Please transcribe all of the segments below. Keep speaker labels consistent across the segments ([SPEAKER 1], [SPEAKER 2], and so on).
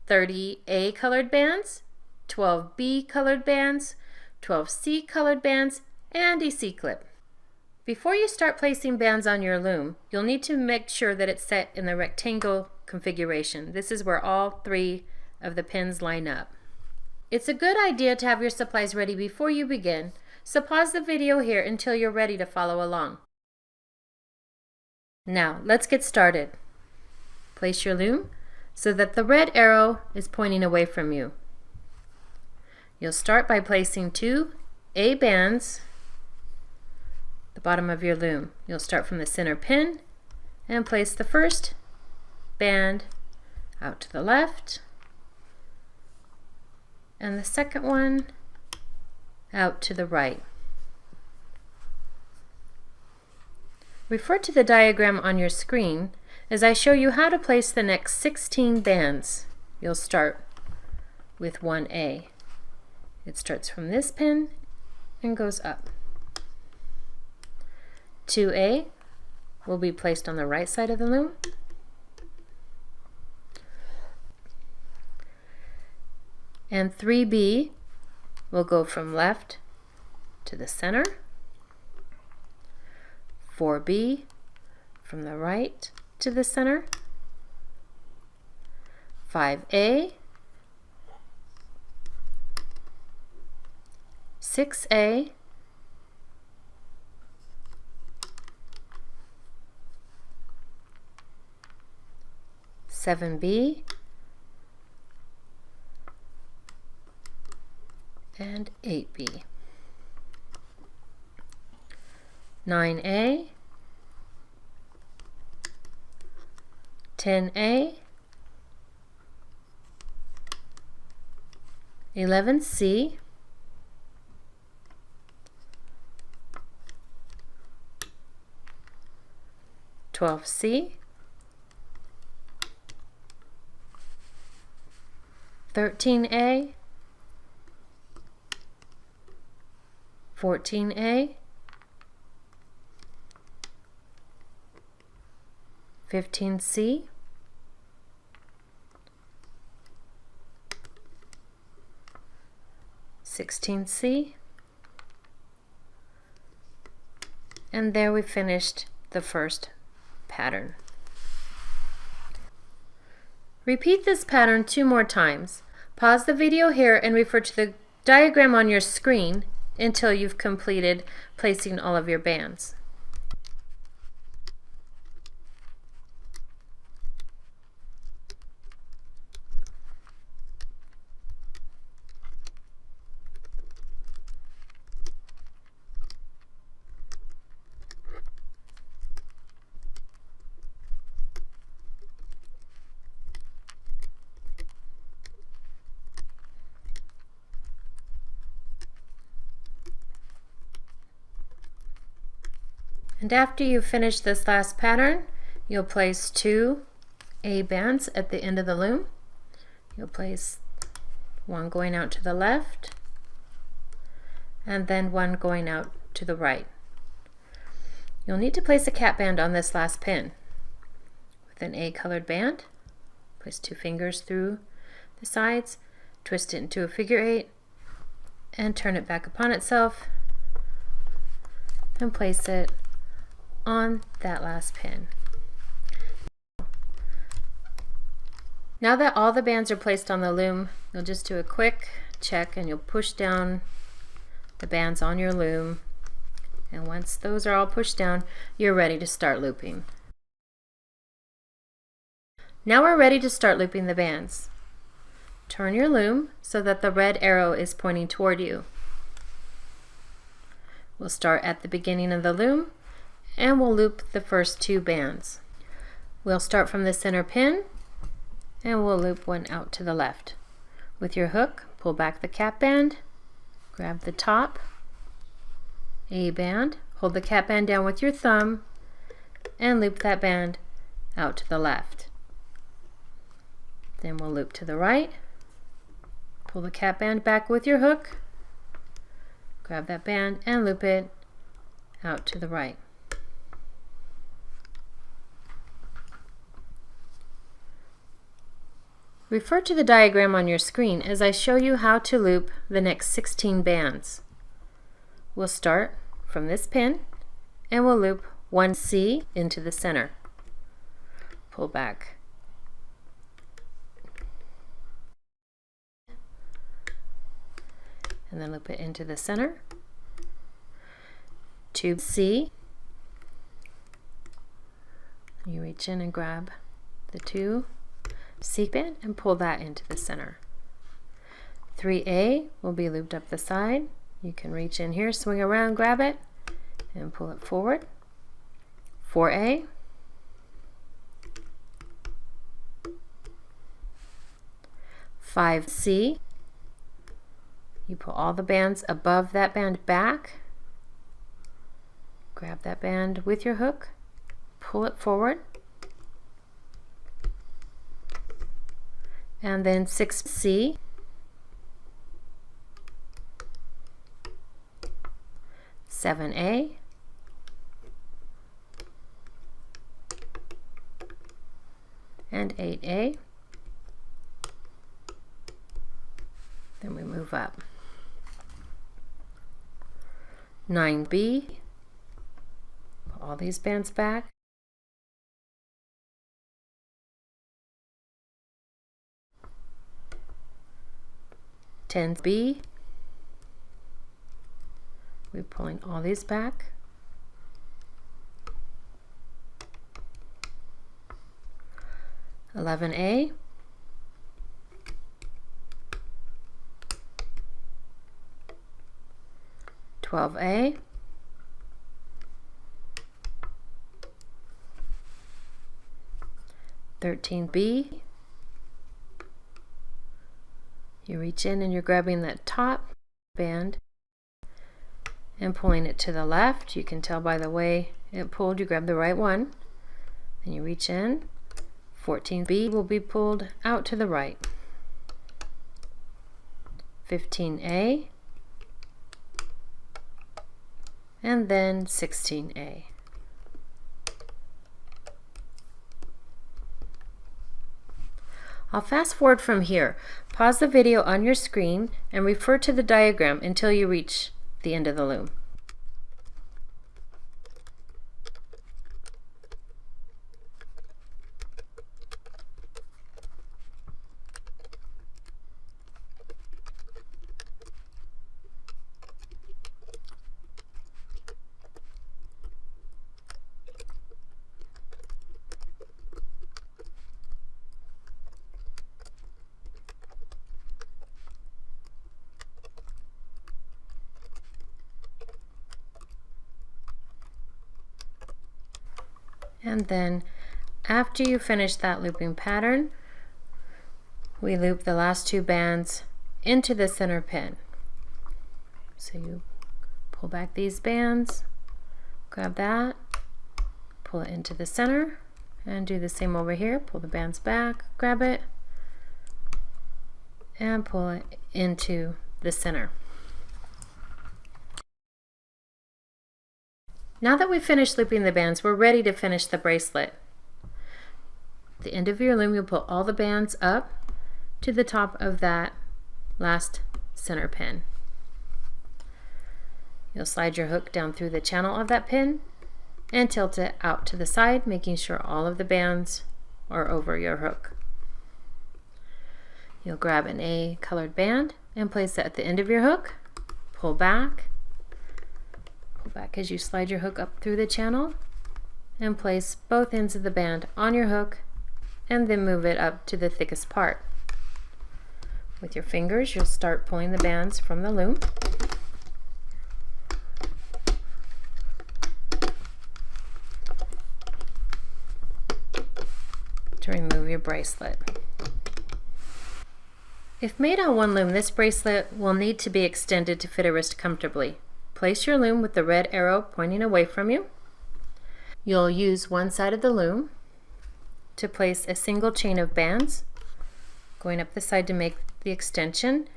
[SPEAKER 1] 30 A colored bands, 12 B colored bands, 12 C colored bands, and a C clip. Before you start placing bands on your loom, you'll need to make sure that it's set in the rectangle configuration. This is where all 3 of the pins line up. It's a good idea to have your supplies ready before you begin, so pause the video here until you're ready to follow along. Now, let's get started. Place your loom so that the red arrow is pointing away from you. You'll start by placing 2 A bands at the bottom of your loom. You'll start from the center pin and place the first band out to the left and the second one out to the right. Refer to the diagram on your screen as I show you how to place the next 16 bands. You'll start with 1A. It starts from this pin and goes up. 2A will be placed on the right side of the loom. And 3B will go from left to the center. 4B from the right to the center. 5A, 6A, 7B, and 8B. 9A, 10A, 11C, 12C, 13A, 14A, 15C, 16C, and there we finished the first pattern. Repeat this pattern 2 more times. Pause the video here and refer to the diagram on your screen until you've completed placing all of your bands. And after you finish this last pattern, you'll place 2 A bands at the end of the loom. You'll place one going out to the left and then one going out to the right. You'll need to place a cap band on this last pin. With an A colored band, place 2 fingers through the sides, twist it into a figure 8, and turn it back upon itself and place it on that last pin. Now that all the bands are placed on the loom, you'll just do a quick check and you'll push down the bands on your loom, and once those are all pushed down, you're ready to start looping. Now we're ready to start looping the bands. Turn your loom so that the red arrow is pointing toward you. We'll start at the beginning of the loom and we'll loop the first 2 bands. We'll start from the center pin and we'll loop one out to the left. With your hook, pull back the cap band, grab the top A band, hold the cap band down with your thumb, and loop that band out to the left. Then we'll loop to the right, pull the cap band back with your hook, grab that band and loop it out to the right. Refer to the diagram on your screen as I show you how to loop the next 16 bands. We'll start from this pin and we'll loop 1C into the center. Pull back. And then loop it into the center. 2C. You reach in and grab the 2C band and pull that into the center. 3A will be looped up the side. You can reach in here, swing around, grab it, and pull it forward. 4A. 5C. You pull all the bands above that band back. Grab that band with your hook, pull it forward. And then 6C. 7A. And 8A. Then we move up. 9B. Pull all these bands back. 10B. We're pulling all these back. 11A. 12A. 13B. You reach in and you're grabbing that top band and pulling it to the left. You can tell by the way it pulled, you grab the right one. Then you reach in. 14B will be pulled out to the right. 15A. And then 16A. I'll fast forward from here. Pause the video on your screen and refer to the diagram until you reach the end of the loom. And then after you finish that looping pattern, we loop the last two bands into the center pin. So you pull back these bands, grab that, pull it into the center, and do the same over here. Pull the bands back, grab it, and pull it into the center. Now that we've finished looping the bands, we're ready to finish the bracelet. At the end of your loom, you'll pull all the bands up to the top of that last center pin. You'll slide your hook down through the channel of that pin and tilt it out to the side, making sure all of the bands are over your hook. You'll grab an A colored band and place it at the end of your hook, pull back as you slide your hook up through the channel, and place both ends of the band on your hook and then move it up to the thickest part. With your fingers, you'll start pulling the bands from the loom. To remove your bracelet. If made on one loom, this bracelet will need to be extended to fit a wrist comfortably. Place your loom with the red arrow pointing away from you. You'll use one side of the loom to place a single chain of bands going up the side to make the extension.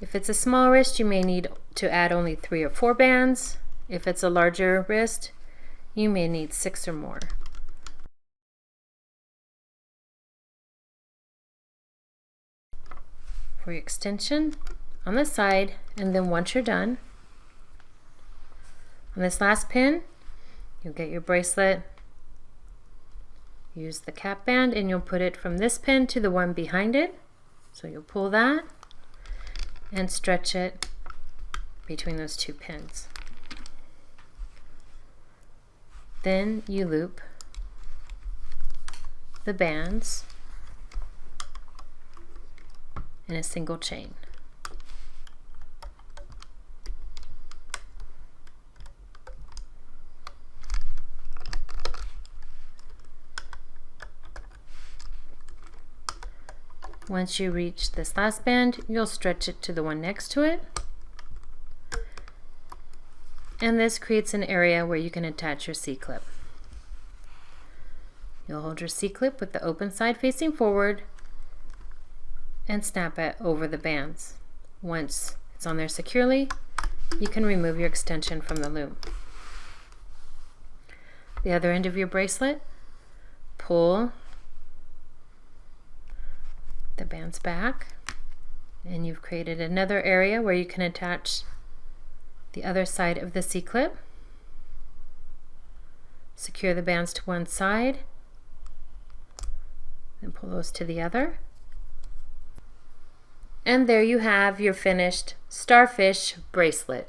[SPEAKER 1] If it's a small wrist, you may need to add only 3 or 4 bands. If it's a larger wrist, you may need 6 or more. for your extension on the side, and then once you're done, on this last pin, you'll get your bracelet, use the cap band, and you'll put it from this pin to the one behind it. So you'll pull that and stretch it between those two pins. Then you loop the bands in a single chain. Once you reach this last band, you'll stretch it to the one next to it. And this creates an area where you can attach your C-clip. You'll hold your C-clip with the open side facing forward and snap it over the bands. Once it's on there securely, you can remove your extension from the loom. The other end of your bracelet, pull the bands back, and you've created another area where you can attach the other side of the C-clip. Secure the bands to one side and pull those to the other. And there you have your finished Starfish bracelet.